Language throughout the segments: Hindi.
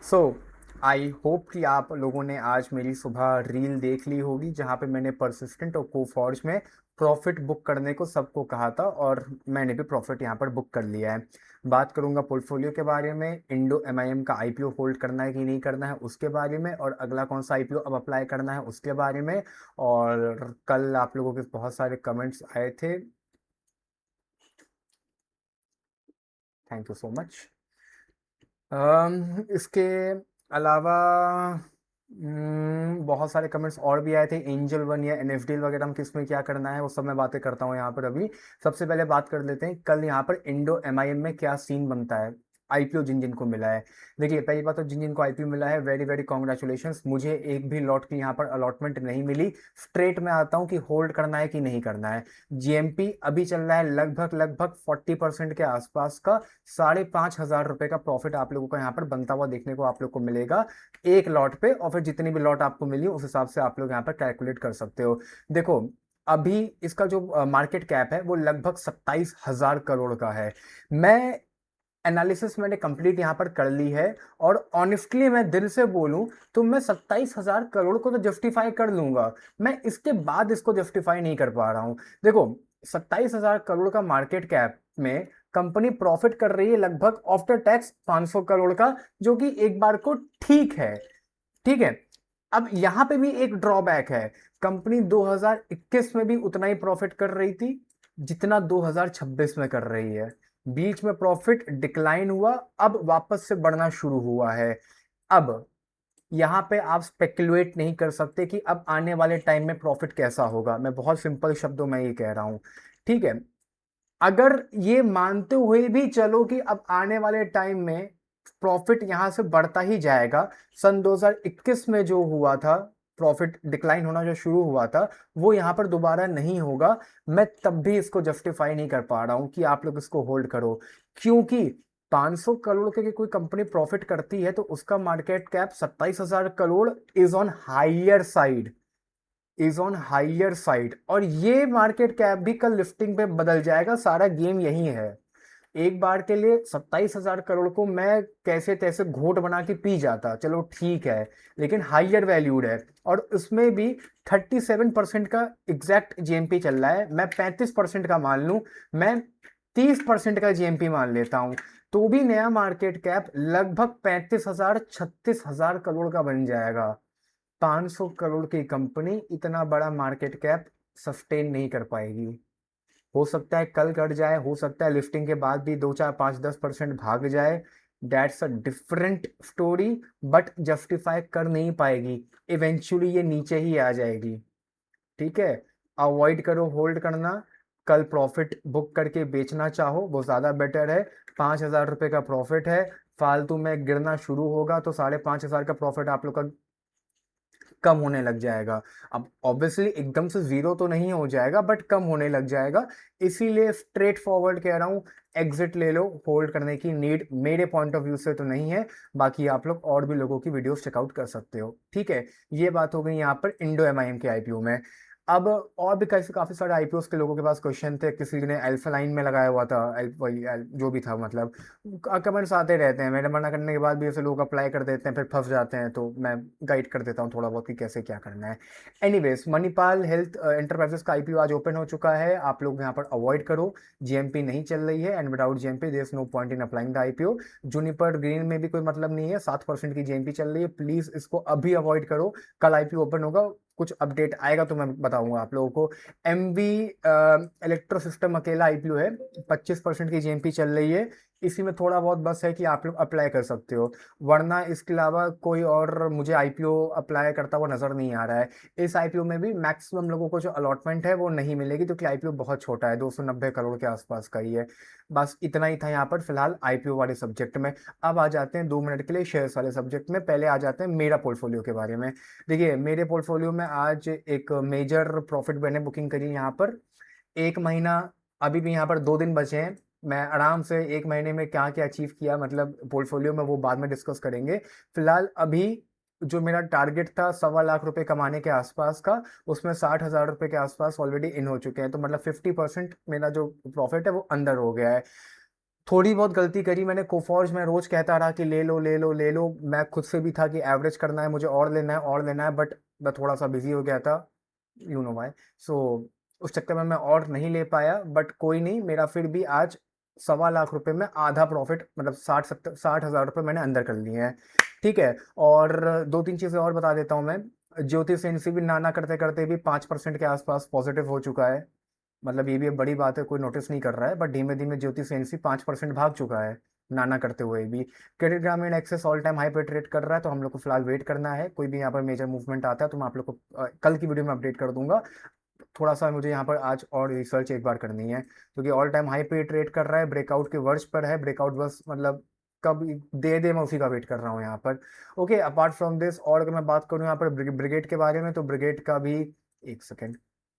सो आई होप कि आप लोगों ने आज मेरी सुबह रील देख ली होगी जहां पे मैंने परसिस्टेंट और कोफॉर्ज में प्रॉफिट बुक करने को सबको कहा था और मैंने भी प्रॉफिट यहां पर बुक कर लिया है। बात करूंगा पोर्टफोलियो के बारे में, इंडो एमआईएम का आईपीओ होल्ड करना है कि नहीं करना है उसके बारे में, और अगला कौन सा आईपीओ अब अप्लाई करना है उसके बारे में। और कल आप लोगों के बहुत सारे कमेंट्स आए थे, थैंक यू सो मच। इसके अलावा बहुत सारे कमेंट्स और भी आए थे, एंजल वन या एनएफडीएल वगैरह में किस में क्या करना है वो सब मैं बातें करता हूँ यहाँ पर। अभी सबसे पहले बात कर लेते हैं कल यहाँ पर इंडो एमआईएम में क्या सीन बनता है, आईपीओ जिन जिन को मिला है। देखिए पहली बात तो जिन जिन को आईपीओ मिला है वेरी वेरी कॉन्ग्रेचुलेशंस। मुझे एक भी लॉट की यहाँ पर अलॉटमेंट नहीं मिली। स्ट्रेट में आता हूँ कि होल्ड करना है कि नहीं करना है। जीएमपी अभी चल रहा है लगभग लगभग 40% के आसपास का। 5,500 रुपए का प्रॉफिट आप लोगों को यहाँ पर बनता हुआ देखने को आप लोग को मिलेगा एक लॉट पे, और फिर जितनी भी लॉट आपको मिली उस हिसाब से आप लोग यहाँ पर कैलकुलेट कर सकते हो। देखो अभी इसका जो मार्केट कैप है वो लगभग 27,000 करोड़ का है। मैं एनालिसिस मैंने कंप्लीट यहाँ पर कर ली है, और ऑनेस्टली मैं दिल से बोलूं तो मैं 27,000 करोड़ को तो जस्टिफाई कर लूंगा। मैं इसके बाद इसको जस्टिफाई नहीं कर पा रहा हूं। देखो 27,000 करोड़ का मार्केट कैप में कंपनी प्रॉफिट कर रही है लगभग आफ्टर टैक्स 500 करोड़ का, जो कि एक बार को ठीक है। ठीक है। अब यहां पे भी एक ड्रॉबैक है। कंपनी 2021 में भी उतना ही प्रॉफिट कर रही थी जितना 2026 में कर रही है। बीच में प्रॉफिट डिक्लाइन हुआ, अब वापस से बढ़ना शुरू हुआ है। अब यहां पे आप स्पेकुलेट नहीं कर सकते कि अब आने वाले टाइम में प्रॉफिट कैसा होगा। मैं बहुत सिंपल शब्दों में ये कह रहा हूं। ठीक है। अगर ये मानते हुए भी चलो कि अब आने वाले टाइम में प्रॉफिट यहां से बढ़ता ही जाएगा, सन 2021 में जो हुआ था, प्रॉफिट डिक्लाइन होना जो शुरू हुआ था, वो यहां पर दोबारा नहीं होगा। मैं तब भी इसको जस्टिफाई नहीं कर पा रहा हूं कि आप लोग इसको होल्ड करो, क्योंकि 500 करोड़ के कोई कंपनी प्रॉफिट करती है तो उसका market cap 27,000 crore is on higher side, is on higher side. और ये मार्केट कैप भी कल लिफ्टिंग पे बदल जाएगा। सारा गेम यही है। एक बार के लिए 27,000 करोड़ को मैं कैसे तैसे घोट बना के पी जाता, चलो ठीक है, लेकिन हाइयर वैल्यूड है। और उसमें भी 37% का एग्जैक्ट जीएमपी चल रहा है। मैं 35% का मान लूं, मैं 30% का जीएमपी मान लेता हूं, तो भी नया मार्केट कैप लगभग 35,000 36,000 करोड़ का बन जाएगा। 500 करोड़ की कंपनी इतना बड़ा मार्केट कैप सस्टेन नहीं कर पाएगी। हो सकता है कल कट जाए, हो सकता है लिफ्टिंग के बाद भी 2 4 5 10% भाग जाए, that's a different story, but justify कर नहीं पाएगी। इवेंचुअली ये नीचे ही आ जाएगी। ठीक है। अवॉइड करो होल्ड करना। कल प्रॉफिट बुक करके बेचना चाहो वो ज्यादा बेटर है। 5,000 रुपए का प्रॉफिट है, फालतू में गिरना शुरू होगा तो 5,500 का प्रॉफिट आप लोग का कम होने लग जाएगा। अब ऑब्वियसली एकदम से जीरो तो नहीं हो जाएगा, बट कम होने लग जाएगा। इसीलिए स्ट्रेट फॉरवर्ड कह रहा हूँ, एग्जिट ले लो। होल्ड करने की नीड मेरे पॉइंट ऑफ व्यू से तो नहीं है। बाकी आप लोग और भी लोगों की वीडियोस चेकआउट कर सकते हो। ठीक है। ये बात हो गई यहाँ पर इंडो एमआईएम के आईपीओ में। अब और भी कैसे काफी सारे आईपीओस के लोगों के पास क्वेश्चन थे। किसी ने अल्फा लाइन में लगाया हुआ था, वही जो भी था, मतलब कमेंट्स आते रहते हैं। मेरे मना करने के बाद भी ऐसे लोग अप्लाई कर देते हैं, फिर फंस जाते हैं, तो मैं गाइड कर देता हूँ थोड़ा बहुत कि कैसे क्या करना है। एनीवेज, मणिपाल हेल्थ एंटरप्राइजेस का आईपीओ आज ओपन हो चुका है। आप लोग यहाँ पर अवॉइड करो, जीएमपी नहीं चल रही है, and without GMP there is no point in applying the IPO. Juniper green में भी कोई मतलब नहीं है, 7% की जीएमपी चल रही है, प्लीज इसको अभी अवॉइड करो। कल आईपीओ ओपन होगा, कुछ अपडेट आएगा तो मैं बताऊंगा आप लोगों को। एमवी इलेक्ट्रो सिस्टम अकेला आईपीओ है, 25% की जीएमपी चल रही है। इसी में थोड़ा बहुत बस है कि आप लोग अप्लाई कर सकते हो, वरना इसके अलावा कोई और मुझे आईपीओ अप्लाई करता हुआ नजर नहीं आ रहा है। इस आईपीओ में भी मैक्सिमम लोगों को जो अलॉटमेंट है वो नहीं मिलेगी, क्योंकि आईपीओ बहुत छोटा है, 290 करोड़ के आसपास का ही है। बस इतना ही था यहाँ पर फिलहाल आईपीओ वाले सब्जेक्ट में। अब आ जाते हैं 2 मिनट के लिए शेयर्स वाले सब्जेक्ट में। पहले आ जाते हैं मेरा पोर्टफोलियो के बारे में। देखिए मेरे पोर्टफोलियो में आज एक मेजर प्रॉफिट मैंने बुकिंग करी है यहाँ पर। एक महीना, अभी भी यहाँ पर 2 दिन बचे हैं। मैं आराम से एक महीने में क्या क्या अचीव किया मतलब पोर्टफोलियो में, वो बाद में डिस्कस करेंगे। फिलहाल अभी जो मेरा टारगेट था 1.25 लाख रुपए कमाने के आसपास का, उसमें 60,000 रुपए के आसपास ऑलरेडी इन हो चुके हैं, तो मतलब 50% मेरा जो प्रॉफिट है वो अंदर हो गया है। थोड़ी बहुत गलती करी मैंने। कोफॉर्ज में रोज कहता रहा कि ले लो ले लो ले लो, मैं खुद से भी था कि एवरेज करना है मुझे, और लेना है और लेना है, बट मैं थोड़ा सा बिजी हो गया था, यू नो वाई। सो उस चक्कर में मैं और नहीं ले पाया, बट कोई नहीं, मेरा फिर भी आज 1.25 लाख रुपए में आधा प्रॉफिट, मतलब 60-70 60 हज़ार रुपये मैंने अंदर कर लिए हैं। ठीक है। और दो तीन चीज़ें और बता देता हूँ मैं। ज्योति सेनसी भी नाना करते करते भी 5% के आसपास पॉजिटिव हो चुका है। मतलब ये भी एक बड़ी बात है, कोई नोटिस नहीं कर रहा है, बट धीमे धीमे ज्योति सेनसी 5% भाग चुका है नाना करते हुए भी। क्रेडिट ग्रामीण एक्सेस ऑल टाइम हाई पे ट्रेड कर रहा है, तो हम लोग को फिलहाल वेट करना है। कोई भी यहाँ पर मेजर मूवमेंट आता है तो मैं आप लोग को कल की वीडियो में अपडेट कर दूंगा। थोड़ा सा मुझे यहाँ पर आज और रिसर्च एक बार करनी है, क्योंकि ऑल टाइम हाई पे ट्रेड कर रहा है, ब्रेकआउट के वर्ष पर है, ब्रेकआउट बस मतलब कब दे मैं उसी का वेट कर रहा हूँ यहाँ पर। ओके, अपार्ट फ्रॉम दिस, और अगर मैं बात करूँ यहाँ पर ब्रिगेड के बारे में, तो ब्रिगेड का भी, एक सेकेंड,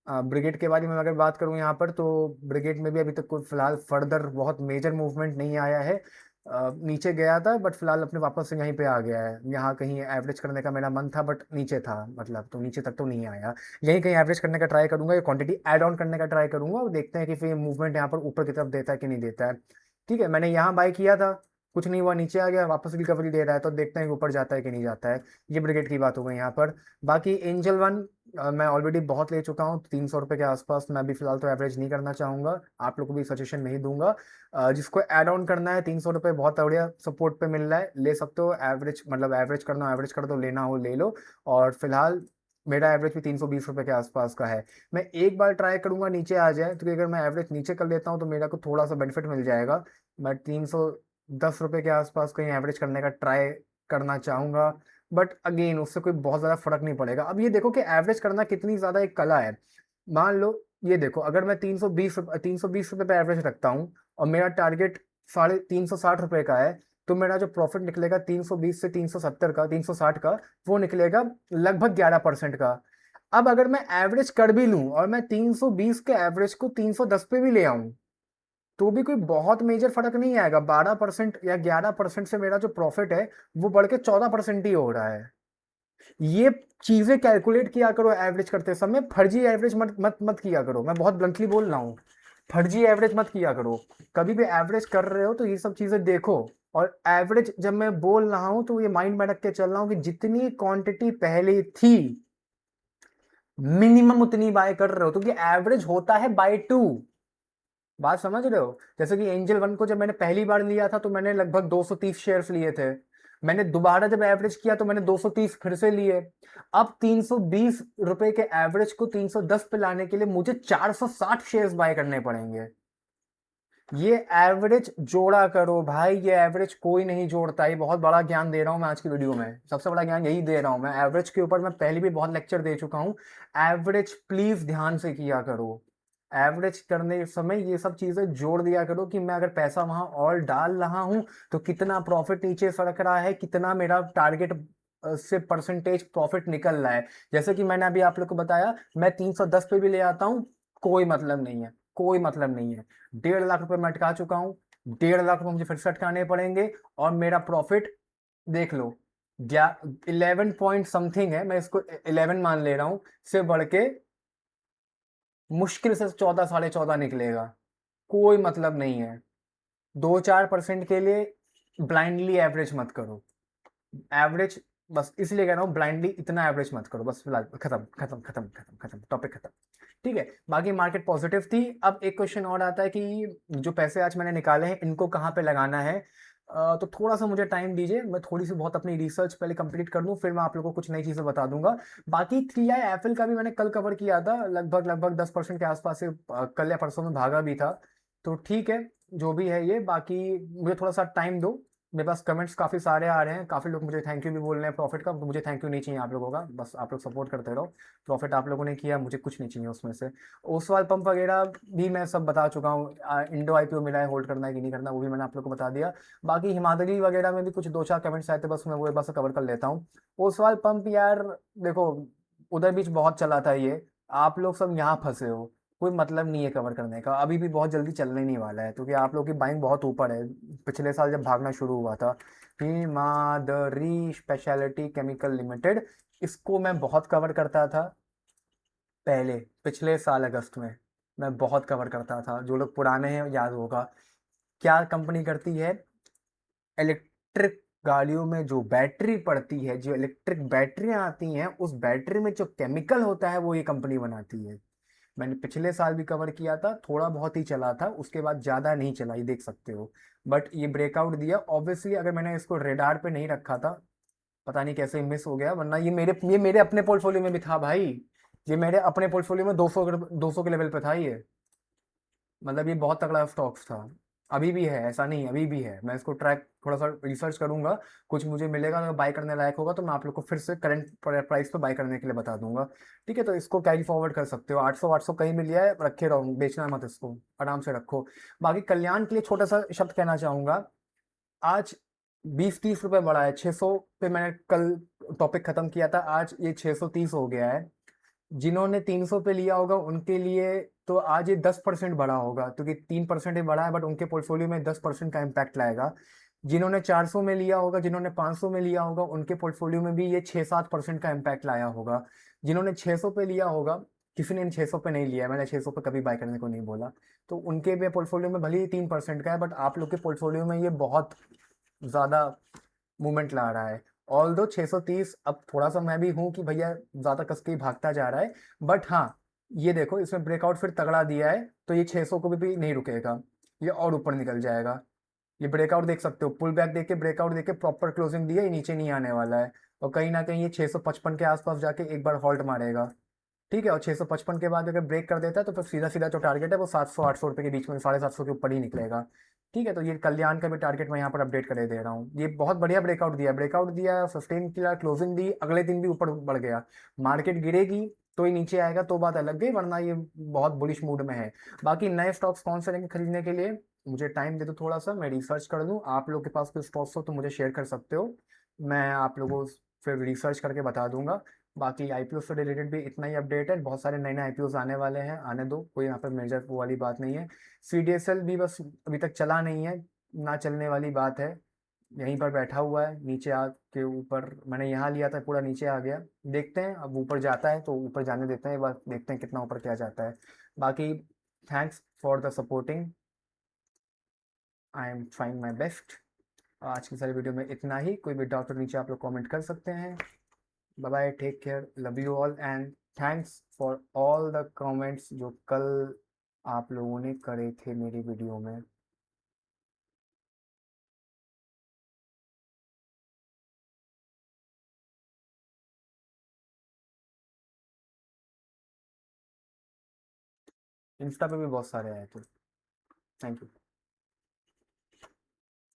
ब्रिगेड के बारे में अगर बात करूं यहाँ पर, तो ब्रिगेड में भी अभी तक कोई फिलहाल फर्दर बहुत मेजर मूवमेंट नहीं आया है। नीचे गया था बट फिलहाल अपने वापस से यहीं पे आ गया है। यहाँ कहीं एवरेज करने का मेरा मन था बट नीचे था, मतलब तो नीचे तक तो नहीं आया। यहीं कहीं एवरेज करने का ट्राई करूंगा या क्वांटिटी ऐड ऑन करने का ट्राई करूंगा, और देखते हैं कि फिर मूवमेंट यहाँ पर ऊपर की तरफ देता है कि नहीं देता है। ठीक है, मैंने यहाँ बाय किया था, कुछ नहीं हुआ, नीचे आ गया, वापस रिकवरी दे रहा है, तो देखते हैं कि ऊपर जाता है कि नहीं जाता है। ये ब्रिगेड की बात हो गई यहाँ पर। बाकी एंजल वन मैं ऑलरेडी बहुत ले चुका हूँ, 300 रुपये के आसपास। मैं अभी फिलहाल तो एवरेज नहीं करना चाहूंगा, आप लोग को भी सजेशन नहीं दूंगा। जिसको ऐड ऑन करना है, 300 रुपये बहुत बढ़िया सपोर्ट पे मिल रहा है, ले सकते हो। एवरेज मतलब एवरेज करना हो एवरेज कर दो, लेना हो ले लो। और फिलहाल मेरा एवरेज भी 320 रुपये के आसपास का है। मैं एक बार ट्राई करूंगा नीचे आ जाए, क्योंकि अगर मैं एवरेज नीचे कर लेता हूँ तो मेरा को थोड़ा सा बेनिफिट मिल जाएगा। मैं 310 रुपये के आसपास कहीं एवरेज करने का ट्राई करना चाहूंगा, बट अगेन उससे कोई बहुत ज़्यादा फर्क नहीं पड़ेगा। अब ये देखो कि एवरेज करना कितनी ज़्यादा एक कला है। मान लो, ये देखो, अगर मैं 320 रुपये पे एवरेज रखता हूँ और मेरा टारगेट 360 रुपये का है, तो मेरा जो प्रॉफिट निकलेगा 320 से 370 का, 360 का, वो निकलेगा लगभग 11% का। अब अगर मैं एवरेज कर भी लूं और मैं 320 के एवरेज को 310 पे भी ले आऊं, तो भी कोई बहुत मेजर फर्क नहीं आएगा। 12% या 11% से मेरा जो प्रॉफिट है वो बढ़ के 14% ही हो रहा है। ये चीजें कैलकुलेट किया करो एवरेज करते समय, फर्जी एवरेज मत मत मत किया करो। मैं बहुत ब्लंटली बोल रहा हूँ, फर्जी एवरेज मत किया करो। कभी भी एवरेज कर रहे हो तो ये सब चीजें देखो। और एवरेज जब मैं बोल रहा हूं तो ये माइंड में रख के चल रहा हूं कि जितनी क्वांटिटी पहले थी मिनिमम उतनी बाय कर रहे हो, क्योंकि एवरेज होता है बाय 2। बात समझ रहे हो? जैसे कि एंजल वन को जब मैंने पहली बार लिया था तो मैंने लगभग 230 शेयर्स लिए थे। मैंने दोबारा जब एवरेज किया तो मैंने 230 फिर से लिए। अब 320 रुपए के एवरेज को 310 पे लाने के लिए मुझे 460 शेयर्स बाय करने पड़ेंगे। ये एवरेज जोड़ा करो भाई, ये एवरेज कोई नहीं जोड़ता। ये बहुत बड़ा ज्ञान दे रहा हूं मैं आज की वीडियो में, सबसे बड़ा ज्ञान यही दे रहा हूं मैं। एवरेज के ऊपर मैं पहले भी बहुत लेक्चर दे चुका हूं। एवरेज प्लीज ध्यान से किया करो। एवरेज करने समय ये सब चीजें जोड़ दिया करो कि मैं अगर पैसा वहां और डाल रहा हूं तो कितना प्रॉफिट नीचे सरक रहा है, कितना मेरा टारगेट से परसेंटेज प्रॉफिट निकल रहा है। जैसे कि मैंने अभी आप लोग को बताया, मैं 310 पे भी ले आता हूं, कोई मतलब नहीं है, कोई मतलब नहीं है। 1.5 लाख रुपए मैं अटका चुका हूँ, 1.5 लाख रुपए मुझे फिर से अटकाने पड़ेंगे, और मेरा प्रॉफिट देख लो, 11 पॉइंट समथिंग है, मैं इसको 11 मान ले रहा हूं, से बढ़ के मुश्किल से 14 14.5 निकलेगा। कोई मतलब नहीं है। 2-4% के लिए ब्लाइंडली एवरेज मत करो। एवरेज बस इसलिए कह रहा हूँ, ब्लाइंडली इतना एवरेज मत करो। बस फिलहाल खत्म खत्म खत्म खत्म खत्म, टॉपिक खत्म। ठीक है, बाकी मार्केट पॉजिटिव थी। अब एक क्वेश्चन और आता है कि जो पैसे आज मैंने निकाले हैं इनको कहाँ पे लगाना है। तो थोड़ा सा मुझे टाइम दीजिए, मैं थोड़ी सी बहुत अपनी रिसर्च पहले कंप्लीट कर लूँ, फिर मैं आप लोगों को कुछ नई चीज़ें बता दूंगा। बाकी 3i एफएल का भी मैंने कल कवर किया था, लगभग लगभग 10% के आसपास से कल या परसों में भागा भी था। तो ठीक है, जो भी है ये, बाकी मुझे थोड़ा सा टाइम दो। मेरे पास कमेंट्स काफ़ी सारे आ रहे हैं, काफ़ी लोग मुझे थैंक यू भी बोल रहे हैं प्रॉफिट का, तो मुझे थैंक यू नहीं चाहिए आप लोगों का, बस आप लोग सपोर्ट करते रहो। प्रॉफिट आप लोगों ने किया, मुझे कुछ नहीं चाहिए उसमें से। ओसवाल पंप वगैरह भी मैं सब बता चुका हूँ। इंडो आईपीओ मिला है, होल्ड करना है कि नहीं करना, वो भी मैंने आप लोग को बता दिया। बाकी हिमाद्री वगैरह में भी कुछ दो चार कमेंट्स आए थे, बस मैं वो बस कवर कर लेता हूँ। ओसवाल पंप यार, देखो, उधर बीच बहुत चला था ये, आप लोग सब यहाँ फंसे हो। कोई मतलब नहीं है कवर करने का, अभी भी बहुत जल्दी चलने नहीं वाला है, क्योंकि आप लोग की बाइंग बहुत ऊपर है। पिछले साल जब भागना शुरू हुआ था, हिमाद्री स्पेशलिटी केमिकल लिमिटेड, इसको मैं बहुत कवर करता था पहले, पिछले साल अगस्त में मैं बहुत कवर करता था। जो लोग पुराने हैं याद होगा। क्या कंपनी करती है? इलेक्ट्रिक गाड़ियों में जो बैटरी पड़ती है, जो इलेक्ट्रिक बैटरियां आती हैं, उस बैटरी में जो केमिकल होता है वो ये कंपनी बनाती है। मैंने पिछले साल भी कवर किया था, थोड़ा बहुत ही चला था, उसके बाद ज़्यादा नहीं चला, ये देख सकते हो। बट ये ब्रेकआउट दिया ऑब्वियसली, अगर मैंने इसको रेडार पे नहीं रखा था, पता नहीं कैसे मिस हो गया, वरना ये मेरे अपने पोर्टफोलियो में भी था भाई। ये मेरे अपने पोर्टफोलियो में 200 के लेवल पे था ये। मतलब ये बहुत तगड़ा स्टॉक्स था। अभी भी है, ऐसा नहीं, अभी भी है। मैं इसको ट्रैक थोड़ा सा रिसर्च करूंगा, कुछ मुझे मिलेगा, अगर बाय करने लायक होगा तो मैं आप लोग को फिर से करंट प्राइस पे बाय करने के लिए बता दूंगा। ठीक है, तो इसको कैरी फॉरवर्ड कर सकते हो। 800 कहीं मिल लिया है, रखे रहो, बेचना मत इसको, आराम से रखो। बाकी कल्याण के लिए छोटा सा शब्द कहना चाहूंगा। आज 20-30 रुपए बढ़ा है। 600 पे मैंने कल टॉपिक खत्म किया था, आज ये 630 हो गया है। जिन्होंने 300 पे लिया होगा उनके लिए तो आज ये 10% बढ़ा होगा, क्योंकि 3% ही बढ़ा है, बट उनके पोर्टफोलियो में 10% का इम्पैक्ट लाएगा। जिन्होंने 400 में लिया होगा, जिन्होंने 500 में लिया होगा, उनके पोर्टफोलियो में भी ये 6-7% का इम्पैक्ट लाया होगा। जिन्होंने 600 पे लिया होगा, किसी ने 600 पे नहीं लिया है, मैंने 600 पे कभी बाय करने को नहीं बोला, तो उनके भी पोर्टफोलियो में भले ही 3% का है, बट आप लोग के पोर्टफोलियो में ये बहुत ज़्यादा मूवमेंट ला रहा है। ऑल दो 630, अब थोड़ा सा मैं भी हूँ कि भैया ज़्यादा कस के ही भागता जा रहा है, बट हाँ, ये देखो इसमें ब्रेकआउट फिर तगड़ा दिया है, तो ये 600 को भी नहीं रुकेगा, ये और ऊपर निकल जाएगा। ये ब्रेकआउट देख सकते हो, पुल बैक देख के, ब्रेकआउट देख के प्रॉपर क्लोजिंग दिया, ये नीचे नहीं आने वाला है। और कहीं ना कहीं ये 655 के आसपास जाके एक बार हॉल्ट मारेगा। ठीक है, और 655 के बाद अगर ब्रेक कर देता है तो फिर सीधा सीधा जो टारगेट है वो 700-800 रुपये के बीच में, 750 के ऊपर ही निकलेगा। ठीक है, तो ये कल्याण का भी टारगेट मैं यहाँ पर अपडेट करे दे रहा हूँ। ये बहुत बढ़िया ब्रेकआउट दिया, सस्टेन किया, क्लोजिंग दी, अगले दिन भी ऊपर बढ़ गया। मार्केट गिरेगी तो ही नीचे आएगा तो बात अलग गई, वरना ये बहुत बुलिश मूड में है। बाकी नए स्टॉक्स कौन से रहेंगे खरीदने के लिए, मुझे टाइम दे दो थोड़ा सा, मैं रिसर्च कर दूँ। आप लोग के पास कोई स्टॉक्स हो तो मुझे शेयर कर सकते हो, मैं आप लोगों को फिर रिसर्च करके बता दूंगा। बाकी आईपीओ से रिलेटेड भी इतना ही अपडेट है, बहुत सारे नए नए आईपीओ आने वाले हैं, आने दो, कोई यहाँ पर मेजर वो वाली बात नहीं है। सीडीएसएल भी बस अभी तक चला नहीं है, ना चलने वाली बात है, यहीं पर बैठा हुआ है नीचे आके। ऊपर मैंने यहाँ लिया था, पूरा नीचे आ गया। देखते हैं, अब ऊपर जाता है तो ऊपर जाने देते हैं, बस देखते हैं कितना ऊपर क्या जाता है। बाकी thanks for the supporting, I am trying my best. आज की सारी वीडियो में इतना ही, कोई भी डाउट तो नीचे आप लोग कमेंट कर सकते हैं। Bye bye, take care, love you all, and thanks for all the comments जो कल आप लोगों ने करे थे मेरी वीडियो में। इंस्टा पे भी बहुत सारे आए थे। Thank you.